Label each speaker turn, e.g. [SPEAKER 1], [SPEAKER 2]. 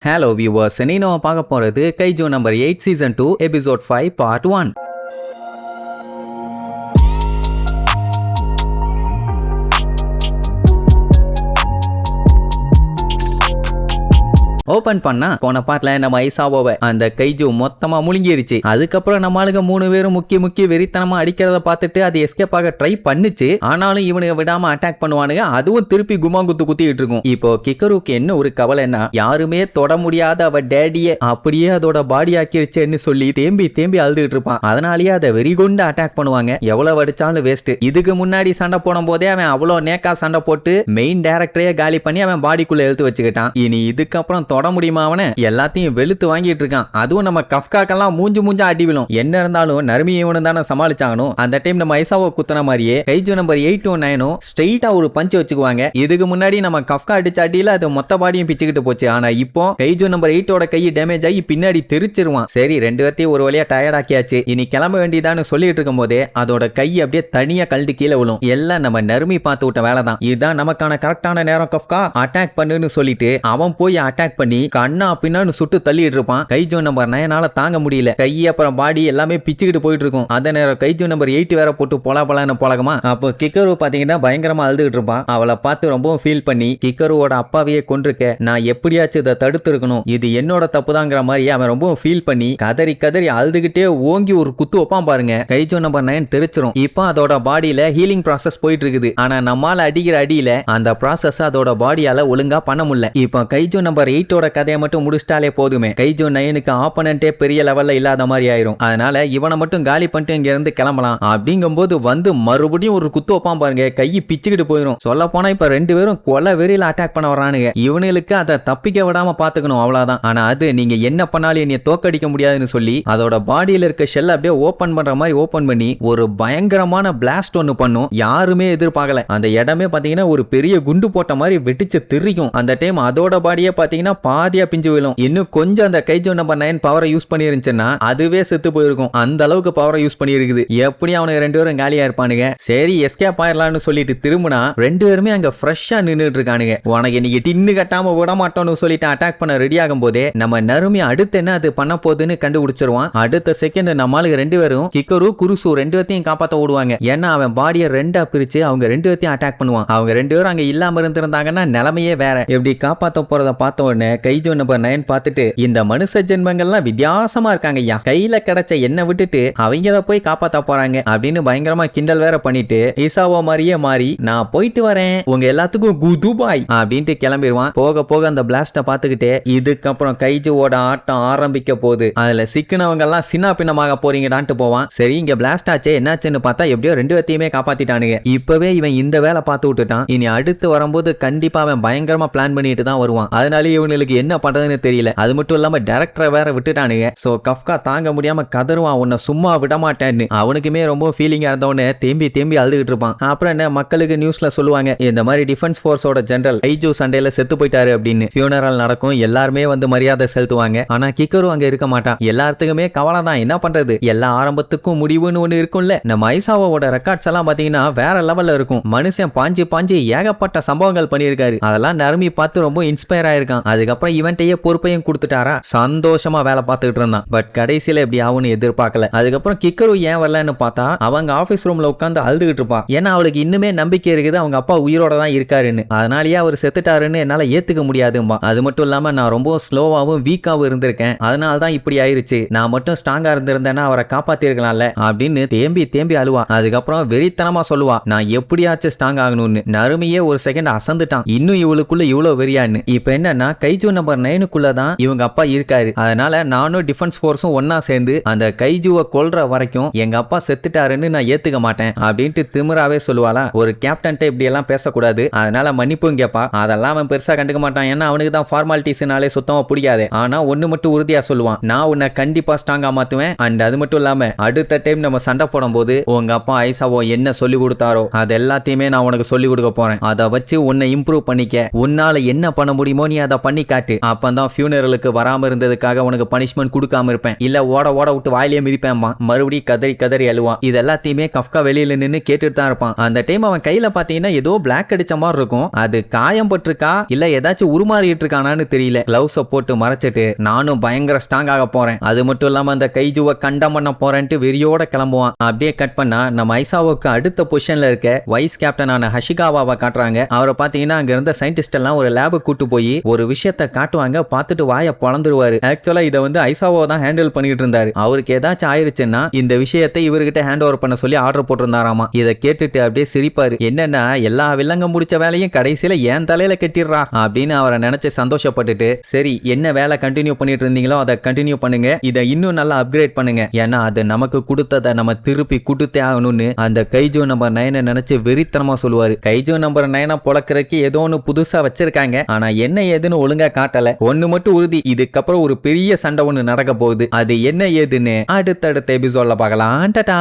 [SPEAKER 1] Hello viewers, நீ நம்ம பார்க்க போறது Kaiju number 8 season 2 episode 5 part 1. Open பண்ணா போன பார்ட்ல நம்ம ஐசாவோவை அந்த கைஜு மொத்தமா முழுங்கிருச்சு. அதுக்கப்புறம் நம்ம ஆளுங்க 3 பேரும் முக்கிய வெறித்தனமா அடிக்கிறத பார்த்துட்டு அது எஸ்கேப் ஆக ட்ரை பண்ணுச்சு. ஆனாலும் இவனுங்க விடாம அட்டாக் பண்ணுவானுங்க. அதுவும் திருப்பி குமாங்குத்து குத்திட்டு இருக்கும். இப்போ கிக்கருக்கு என்ன ஒரு கவலைன்னா, யாருமே தொட முடியாத அவ டேடிய அப்படியே அதோட பாடி ஆக்கிருச்சேன்னு சொல்லி தேம்பி அழுதுகிட்டு இருப்பான். அதனாலேயே அதை வெறிகொண்டு அட்டாக் பண்ணுவாங்க. எவ்வளவு அடிச்சாலும் வேஸ்ட். இதுக்கு முன்னாடி சண்டை போன போதே அவன் அவ்வளோ நேக்கா சண்டை போட்டு மெயின் டைரக்டரையே காலி பண்ணி அவன் பாடிக்குள்ள எழுத்து வச்சுக்கிட்டான். இனி இதுக்கப்புறம் தொட முடியுமா? அவனை எல்லாத்தையும் வெளுத்து வாங்கிட்டு இருக்கான். அதுவும் நம்ம கஃப்காக்கெல்லாம் மூஞ்சு அடி விழும். என்ன இருந்தாலும் நர்மி இவனு தானே சமாளிச்சாகணும். அந்த டைம் நம்ம ஐசாவோ குத்துன மாதிரியே கைஜு நம்பர் 8 9 ஸ்ட்ரெயிட்டா ஒரு பஞ்ச் வச்சுக்குவாங்க. இதுக்கு முன்னாடி நம்ம கஃப்கா அடிச்ச அடியில அது மொத்த பாடியும் பிச்சுக்கிட்டு போச்சு. ஆனா இப்போ கைஜு நம்பர் 8 கை டேமேஜ் ஆகி பின்னாடி தெரிச்சிருவான். சரி, 2 பேர்த்தையும் ஒரு வழியா டயர்ட் ஆக்கியாச்சு, இனி கிளம்ப வேண்டியதான்னு சொல்லிட்டு இருக்கும் போதே அதோட கை அப்படியே தனியா கழட்டி கீழே விழும். எல்லாம் நம்ம நர்மி பார்த்து விட்ட வேலை தான். இதுதான் நமக்கான கரெக்டான நேரம், கஃப்கா அட்டாக் பண்ணுன்னு சொல்லிட்டு அவன் போய் அட்டாக் பண்ணி கண்ணா பின்னான்னு சுட்டு தள்ளிட்டு இருப்பான். கைஜோ நம்பர் 9 தாங்க முடியல. கை அப்புறம் பாடி எல்லாமே பிச்சுக்கிட்டு போயிட்டு இருக்கும். அந்த நேரம் கைஜோ நம்பர் 8 வேற போட்டு பொலான்னு பழகமா. அப்போ கிக்கரு பாத்தீங்கன்னா பயங்கரமா அழுதுகிட்டு இருப்பான். அவளை பார்த்து ரொம்பவும் ஃபீல் பண்ணி, கிக்கருவோட அப்பாவையே கொண்டிருக்க, நான் எப்படியாச்சும் இதை தடுத்து இருக்கணும், இது என்னோட தப்புதாங்கிற மாதிரி அவன் ரொம்பவும் ஃபீல் பண்ணி கதறி அழுதுகிட்டே ஓங்கி ஒரு குத்து வைப்பான் பாருங்க. கைஜோ நம்பர் 9 தெரிச்சிரும். இப்போ அதோட பாடியில ஹீலிங் ப்ராசஸ் போயிட்டு இருக்குது. ஆனா நம்மால அடிக்கிற அடியில அந்த ப்ராசஸ் அதோட பாடியால ஒழுங்கா பண்ண முடியல. இப்போ கைஜோ நம்பர் 8 கதையை மட்டும் முடிச்சிட்டாலே போதுமே, கைஜோ 9க்கு ஆப்பனண்டே பெரிய லெவல்ல இல்லாத மாதிரி ஆயிரும். அதனால இவனை மட்டும் காலி பண்ணிட்டு இங்க இருந்து கிளம்பலாம். அப்படிங்கும்போது வந்து மறுபடியும் ஒரு குத்து வைப்பான் பாருங்க. கை பிச்சுக்கிட்டு போயிடும். சொல்ல போனா இப்ப 2 பேரும் கொலை வெறியில அட்டாக் பண்ண வரானுங்க. இவனுக்கு அதை தப்பிக்க விடாம பாத்துக்கணும், அவ்வளவுதான். ஆனா அது நீங்க என்ன பண்ணாலும் என்னைய தோக்கடிக்க முடியாதுன்னு சொல்லி அதோட பாடியில இருக்க ஷெல் அப்படியே ஓபன் பண்ற மாதிரி ஓபன் பண்ணி ஒரு பயங்கரமான பிளாஸ்ட் ஒன்னு பண்ணும். யாருமே எதிர்பார்க்கல. அந்த இடமே பாத்தீங்கன்னா ஒரு பெரிய குண்டு போட்ட மாதிரி வெட்டிச்சு திரிக்கும். அந்த டைம் அதோட பாடியே பாத்தீங்கன்னா பாதியா பிஞ்சு விழும். இன்னும் கொஞ்சம் அந்த கைஜோ நம்பர் 9 பவரை யூஸ் பண்ணிருந்துச்சுன்னா அதுவே செத்து போயிருக்கும். அந்த அளவுக்கு பவரை யூஸ் பண்ணிருக்குது. எப்படி அவனுக்கு 2 பேரும் காலியா இருப்பானுங்க. சரி, எஸ்கேப் ஆயிரலாம்னு சொல்லிட்டு திரும்பினா 2 பேருமே அங்க ஃப்ரெஷ்ஷா நின்னுட்டு இருக்கானுங்க. உனக்கு இன்னைக்கு டின்னு கட்டாம விட மாட்டோம்னு சொல்லிட்டு அட்டாக் பண்ண ரெடி ஆகும் போதே நம்ம நருமி அடுத்து என்ன அது பண்ண போகுதுன்னு கண்டுபிடிச்சிருவான். அடுத்த செகண்ட் நம்மளுக்கு 2 பேரும் கிக்கரு குருசு 2 பேர்த்தையும் காப்பாத்த ஓடுவாங்க. ஏன்னா அவன் பாடியை 2 பிரிச்சு அவங்க 2 பேர்த்தையும் அட்டாக் பண்ணுவான். அவங்க 2 பேரும் அங்க இல்லாம இருந்திருந்தாங்கன்னா நிலைமையே வேற. எப்படி காப்பாத்த போறத பார்த்த உடனே கைஜோ நம்பர் 9 பார்த்துட்டு, இந்த மனுஷ ஜென்மங்கள்லாம் வித்தியாசமா இருக்காங்க ஐயா, கையில கிடைச்ச என்ன விட்டுட்டு அவங்க போய் காப்பாத்த போறாங்க அப்படின்னு பயங்கரமா கிண்டல் வேற பண்ணிட்டு ஈசாவோ மாதிரியே மாறி, நான் போயிட்டு வரேன், உங்க எல்லாத்துக்கும் குதுபாய் அப்படின்ட்டு கிளம்பிடுவான். போக அந்த பிளாஸ்ட பாத்துக்கிட்டே இதுக்கப்புறம் கைஜுவோட ஆட்டம் ஆரம்பிக்க போகுது. அதுல சிக்கினவங்க எல்லாம் சின்ன பின்னமாக போறீங்கடான்ட்டு போவான். சரி, இங்க பிளாஸ்ட் ஆச்சே, என்னாச்சுன்னு பார்த்தா எப்படியோ 2 பேத்தையுமே காப்பாத்திட்டானுங்க. இப்பவே இவன் இந்த வேலை பார்த்து விட்டுட்டான். இனி அடுத்து வரும்போது கண்டிப்பா அவன் பயங்கரமா பிளான் பண்ணிட்டு தான் வருவான். அதனால இவனுக்கு என்ன பண்றதுன்னு தெரியல. அது மட்டும் இல்லாம டைரக்டரை வேற விட்டுட்டானுங்க. சோ கஃப்கா தாங்க முடியாம கதறுவான், உன்னை சும்மா விட மாட்டேன்னு. அவனுக்குமே ரொம்ப ஃபீலிங்கா இருந்தவனே தேம்பி அழுதுகிட்டு இருப்பான். அப்புறம் என்ன, மக்களுக்கு நியூஸ்ல சொல்லுவாங்க, இந்த மாதிரி டிஃபென்ஸ் போர்ஸோட ஜெனரல் கைஜு சண்டையில செத்து போயிட்டாரு அப்படின்னு. ஃபியூனரல் நடக்கும், எல்லாருமே வந்து மரியாதை செலுத்துவாங்க. ஆனா கிக்கரு அங்க இருக்க மாட்டான். எல்லாத்துக்குமே கவலை தான், என்ன பண்றது, எல்லா ஆரம்பத்துக்கும் முடிவுன்னு ஒண்ணு இருக்கும்ல. நம்ம ஐசாவோட ரெக்கார்ட்ஸ் எல்லாம் பாத்தீங்கன்னா வேற லெவல்ல இருக்கும். மனுஷன் பாஞ்சு ஏகப்பட்ட சம்பவங்கள் பண்ணியிருக்காரு. அதெல்லாம் நருமி பார்த்து ரொம்ப இன்ஸ்பயர் ஆயிருக்கான். அதுக்கப்புறம் இவன்ட்டையே பொறுப்பையும் கொடுத்துட்டாரா, சந்தோஷமா வேலை பார்த்துக்கிட்டு இருந்தான். பட் கடைசியில எப்படி ஆகும்னு எதிர்பார்க்கல. அதுக்கப்புறம் கிக்கரு ஏன் வரலன்னு பார்த்தா அவங்க ஆபீஸ் ரூம்ல உட்காந்து அழுதுகிட்டு இருப்பான். ஏன்னா அவளுக்கு இன்னுமே நம்பிக்கை இருக்குது அவங்க அப்பா உயிரோட தான் இருக்காருன்னு. அதனாலயே அவர் செத்துட்டாருன்னு என்னால ஏத்துக்க முடியாதும்பா. அது மட்டும் இல்லாம நான் ரொம்ப ஸ்லோவாவும் வீக்காவும் இருந்திருக்கேன், அதனால தான் இப்படி ஆயிருச்சு, நான் மட்டும் ஸ்ட்ராங்கா இருந்திருந்தேன்னா அவரை காப்பாத்திருக்கலாம்ல அப்படின்னு தேம்பி அழுவா. அதுக்கப்புறம் வெறித்தனமா சொல்லுவா, நான் எப்படியாச்சும் ஸ்ட்ராங் ஆகணும்னு. நருமையே ஒரு செகண்ட் அசந்துட்டான், இன்னும் இவளுக்குள்ள இவ்வளவு வெறியான்னு. இப்ப என்னன்னா கைஜு நம்பர் 9 தான் இவங்க அப்பா இருக்காரு. அதனால நானும் டிஃபென்ஸ் போர்ஸும் ஒன்னா சேர்ந்து அந்த கைஜுவை கொல்ற வரைக்கும் எங்க அப்பா செத்துட்டாருன்னு நான் ஏத்துக்க மாட்டேன் அப்படின்ட்டு திமிராவே சொல்லுவாளா. ஒரு கேப்டன்ட்ட இப்படி எல்லாம் பேசக்கூடாது, அதனால மன்னிப்பும் கேப்பா. அதெல்லாம் அவன் பெருசா கண்டுக்க மாட்டான். ஏன்னா அவனுக்கு தான் ஃபார்மாலிட்டிஸ்னாலே சுத்தமா பிடிக்காது. ஆனா ஒண்ணு மட்டும் உறுதியா சொல்லுவான், நான் உன்னை கண்டிப்பா ஸ்ட்ராங்கா மாத்துவேன். அண்ட் அது மட்டும் இல்லாம அடுத்த டைம் நம்ம சண்டை போடும் போது உங்க அப்பா ஐசாவோ என்ன சொல்லி கொடுத்தாரோ அது எல்லாத்தையுமே நான் உனக்கு சொல்லி கொடுக்க போறேன். அதை வச்சு உன்னை இம்ப்ரூவ் பண்ணிக்க, உன்னால என்ன பண்ண முடியுமோ நீ அதை பண்ணி காட்டு, அப்பதான் ஃபியூனரலுக்கு வராம இருந்ததுக்காக உனக்கு பனிஷ்மெண்ட் கொடுக்காம இருப்பேன், இல்ல ஓட ஓட விட்டு வாயிலே மிதிப்பேன்மா. மறுபடியும் கதறி கதறி அழுவான். இது எல்லாத்தையுமே கஃப்கா வெளியில நின்னு கேட்டுட்டு தான் இருப்பான். அந்த டைம் அவன் கையில பாத்தீங்கன்னா ஏதோ பிளாக் அடிச்ச மாதிரி இருக்கும். அது காயம் பட்டிருக்கா இல்ல ஏதாச்சும் உருமாறிட்டு இருக்கானான்னு தெரியல. கிளவுஸ போட்டு மறைச்சிட்டு நானும் பயங்கர ஸ்ட்ராங் ஆக போறேன், அது மட்டும் இல்லாம அந்த கைஜுவை கண்டம் பண்ண போறேன்ட்டு வெறியோட கிளம்புவான். அப்படியே கட் பண்ணா நம்ம ஐசாவுக்கு அடுத்த பொசிஷன்ல இருக்க வைஸ் கேப்டனான ஹஷிகாவாவை காட்டுறாங்க. அவரை பாத்தீங்கன்னா அங்க இருந்த சயின்டிஸ்ட் எல்லாம் ஒரு லேபு கூட்டு போய் ஒரு விஷயத்த காட்டுவாங்க. பார்த்துட்டு வாயை பொளந்துருவாரு. ஆக்சுவலா இதை வந்து ஐசாவோ தான் ஹேண்டில் பண்ணிட்டு இருந்தாரு. அவருக்கு ஏதாச்சும் ஆயிருச்சுன்னா இந்த விஷயத்தை இவர்கிட்ட ஹேண்ட் ஓவர் பண்ண சொல்லி ஆர்டர் போட்டிருந்தாராமா. இதை கேட்டுட்டு அப்படியே சிரிப்பாரு. என்னன்னா எல்லா வில்லங்க முடிச்ச வேலையும் கடைசியில ஏன் தலையில கட்டிடுறா அப்படின்னு அவரை நினைச்சு சந்தோஷப்பட்டுட்டு, சரி என்ன வேலை கண்டினியூ பண்ணிட்டு இருந்தீங்களோ அதை கண்டினியூ பண்ணுங்க, இதை இன்னும் நல்லா அப்கிரேட் பண்ணுங்க, ஏன்னா அது நமக்கு கொடுத்ததை நம்ம திருப்பி கொடுத்தே ஆகணும்னு அந்த கைஜோ நம்பர் 9 நினைச்சு வெறித்தனமா சொல்லுவாரு. கைஜோ நம்பர் 9 பொழக்கிறதுக்கு ஏதோ ஒன்று புதுசா வச்சிருக்காங்க, ஆனா என்ன ஏதுன்னு ஒழுங்கா காட்டல. ஒண்ணு மட்டும் உறுதி, இதுக்கப்புறம் ஒரு பெரிய சண்டை ஒண்ணு நடக்க போகுது. அது என்ன ஏதுன்னு அடுத்தடுத்த எபிசோட்ல பார்க்கலாம். டாடா.